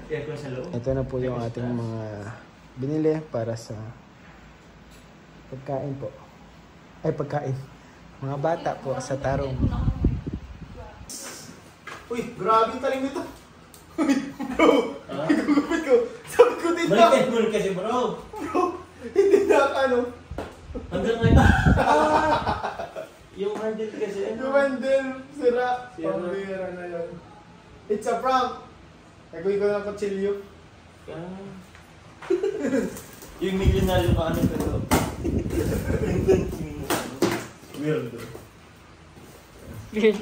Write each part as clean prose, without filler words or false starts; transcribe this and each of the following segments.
Ito na po yung ating mga binili para sa pagkain po. Ay, pagkain. Mga bata po sa tarong. Uy, grabe yung talim nito. Uy, bro. Gugupit ko. Sabi ko din na. Balikan mo kasi bro. Bro, hindi na ano. Hanggang ngayon. Yung handle kasi. Yung handle, sira. Pambira na yun. It's a prank. Nagawin ko ng kutsilyo. Yung milyonaryo ka ano pero. Weird. Weird.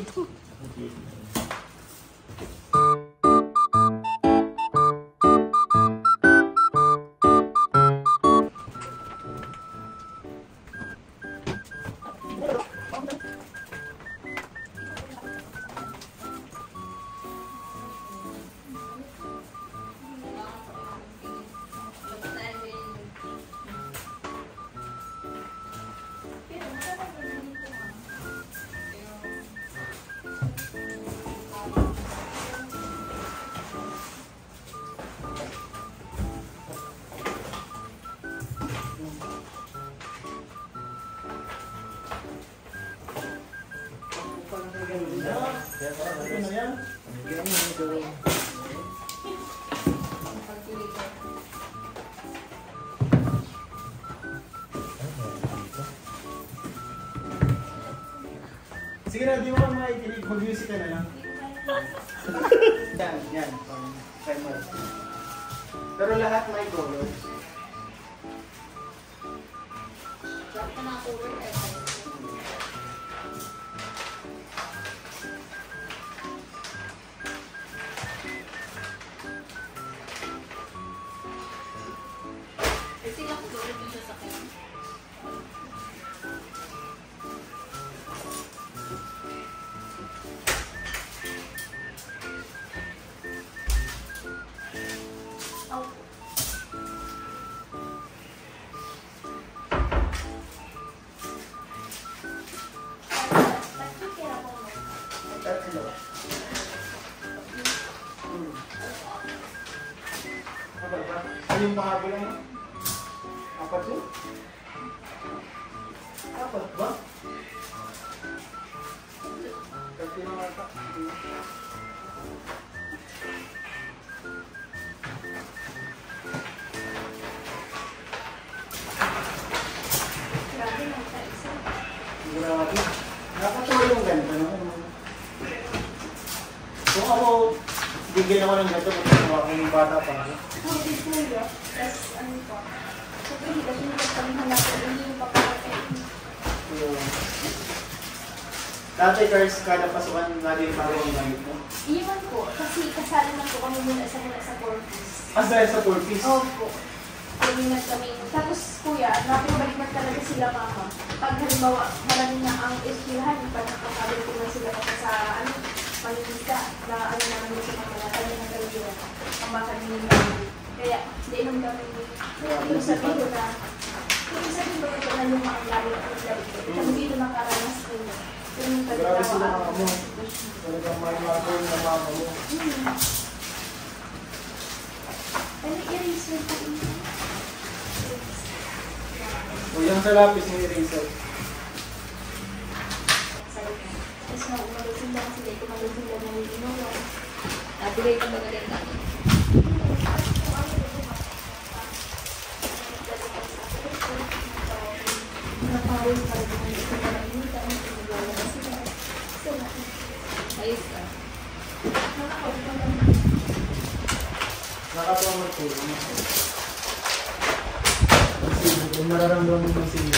Sige na, di mo ka makikinig. Mag-music ka na lang. Yan. Try mo. Pero lahat may chorus. Drop ka na ako work at sila ko doon yung sasakyan. Ano yung pahabol lang yun? Apat yun? Apat ba? Kasi yung ata. Grabe lang sa isa. Grabe. Nakatulong ganito, no? Kung ako, bigyan ako ng ganito, kung ako ng bata pa. Hindi kuya. Tapos ano pa. Siyempre, kasi hindi kami hanap ko. Hindi yung papakain. Dati, Cars, kada pasukan natin yung bago ang gamit mo? Iwan po. Kasi kasali na po kami muna sa corpus. Dahil sa 4-piece? Opo. Kuminat kami. Tapos kuya, napibalik na talaga sila mama. Pag halimbawa, marami na ang eskwelahan, pag nakakabalik ko na sila pa sa paninita na ano naman yung sa mga kanya ng kaliwan. Ang baka nila. Kaya, hindi nung kami yung sabihin ko na yung sabihin ko na luma ang lalo at ang lalo. Kasi dito nakaranas ko yun. Grabe sila mga mo. Talagang may magawin na mama mo. Ano i-eraser ko ito? O yung sa lapis ng eraser. Tapos magusin lang sila, ito magusin lang ng inuwa. Nabigay ko ba maganda? Nakawin pa rin ang ito na lang yung taon, pinaglalabas sila. Ayos ka. Nakawin pa lang. Nakatawa magtulong. Kung mararamdaman mo sila.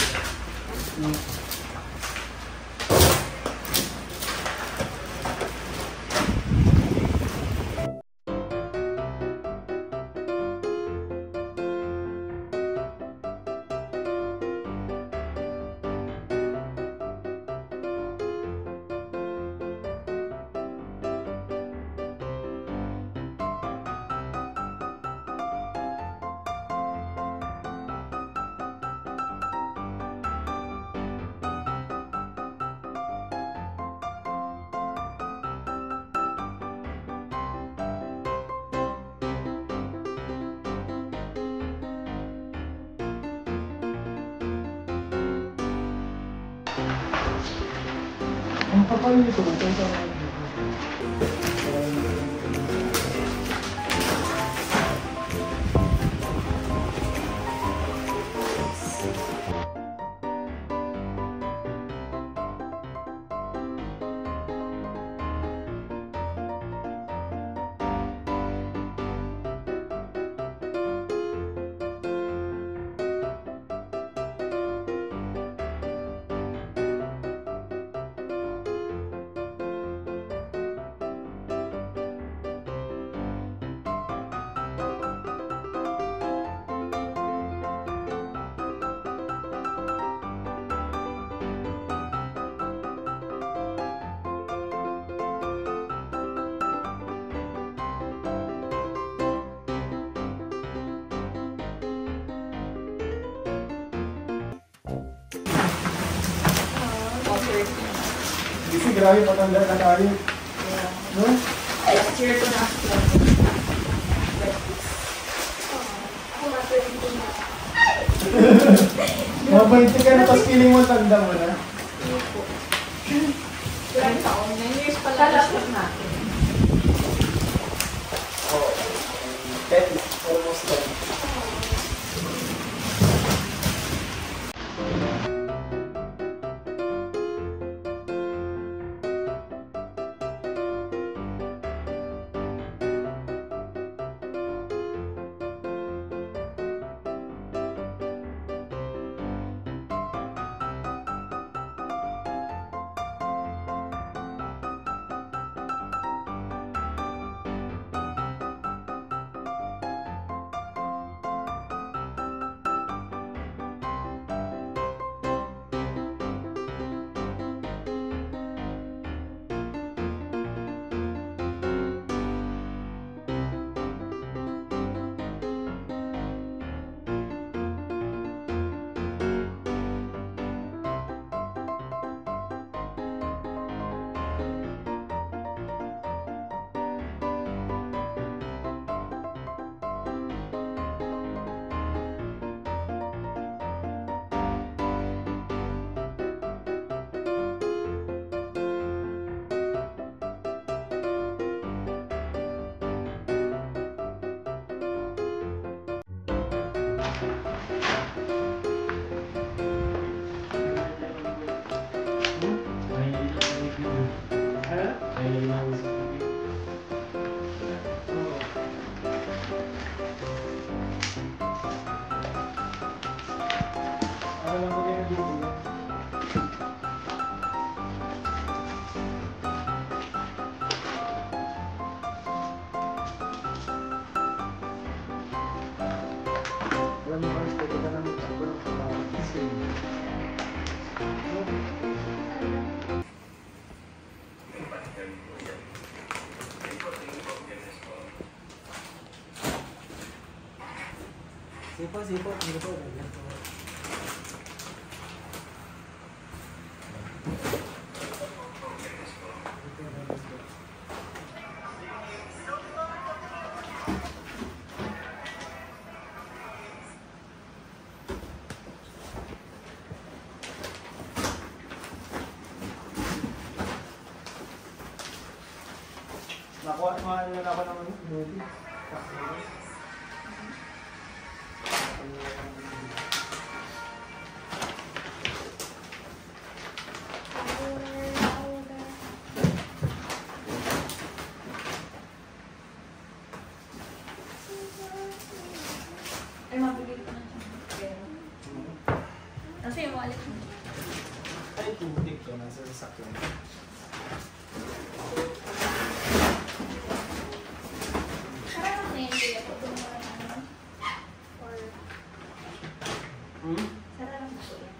Paano nito? Kung saan? Kasi grabe patanda na tayo. No? Cheer ko na ako. Ako ma-20 na. Mabait ka na, tapos feeling mo tanda mo na. Ilang taon? 9 years pala. Lalapot natin. Oo. Almost done. Alam mo ba, pwede ka na magtakbo ng katawan. Sipo. Nakuha na ako ng movie. Ay, mabigay ko na siya. Kasi yung wallet mo. Ay, tubig ko. Nasa sasakyan. Parang na-enjoy ako doon na ano. Or... Sarang ko yan.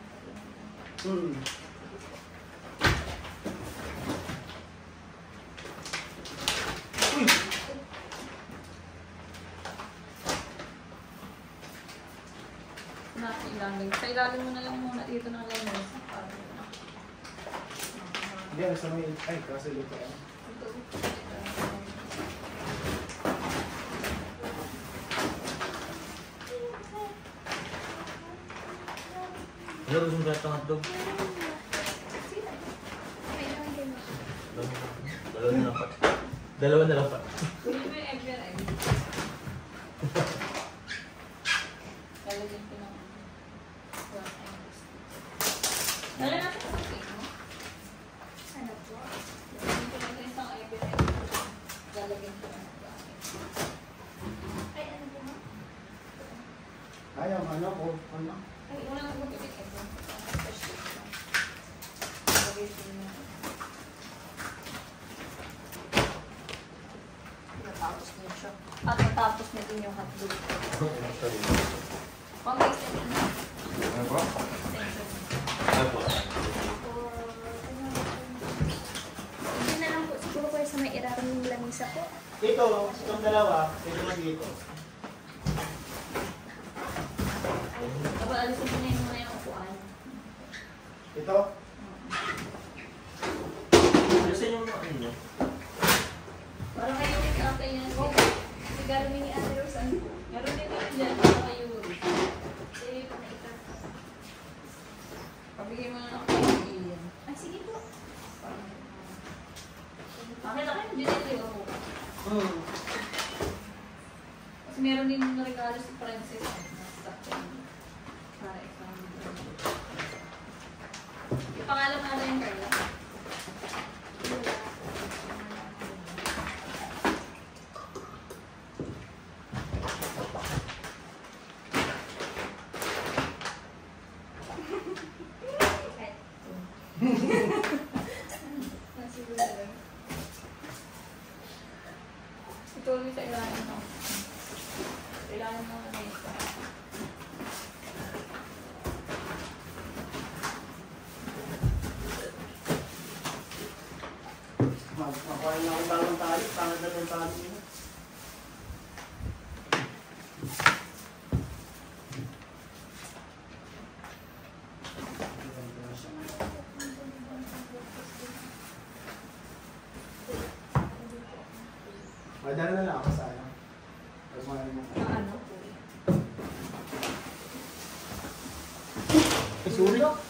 Ilalim. Sa ilalim mo na lang muna dito ng lemons. Hindi, sa may... Ay, kasi dito. Ano gusto mo sa hotdog? May naman din ako. Dalawa na lang pa. Hindi mo yung FBR. Lalagyan ko ng Lalo natin sa cake mo. Ano po? Lalagyan ko lang isang FBR. Lalagyan ko ng Ay, ano po? Ayaw, ano ko? Ano? Ay, una nga magpapit ito. Lagyan ko na. Natapos niya siya. At natapos na din yung hotdog. Pang-extend na. Ano po? Extension. Ano po? Hindi na lang po. Siguro kayo sa may iraraming lamisa po. Dito, itong dalawa, dito lang dito. Tapos alisin mo na yung muna yung upuan. Ito? Alisin yung mga ano. Para kayo rin sa akin yan. Sigaro ni Ate Rose. Meron din naman dyan. Para kayo rin. Sige, panaita. Pabigay mo na ako ng iyan. Ay, sige po. Akin na kayo dyan ito yung Hmm. Kasi meron din na regalo si Princess. Para ikaw. Yung pangalan na yung Carla. Ito ulit sa ilalim mo. Sa ilalim mo na ito. Makain na akong bagong tali. Pangit na itong tali nila. Madala na lang ako sa ano. Pag mahal mo. Ano? Sorry.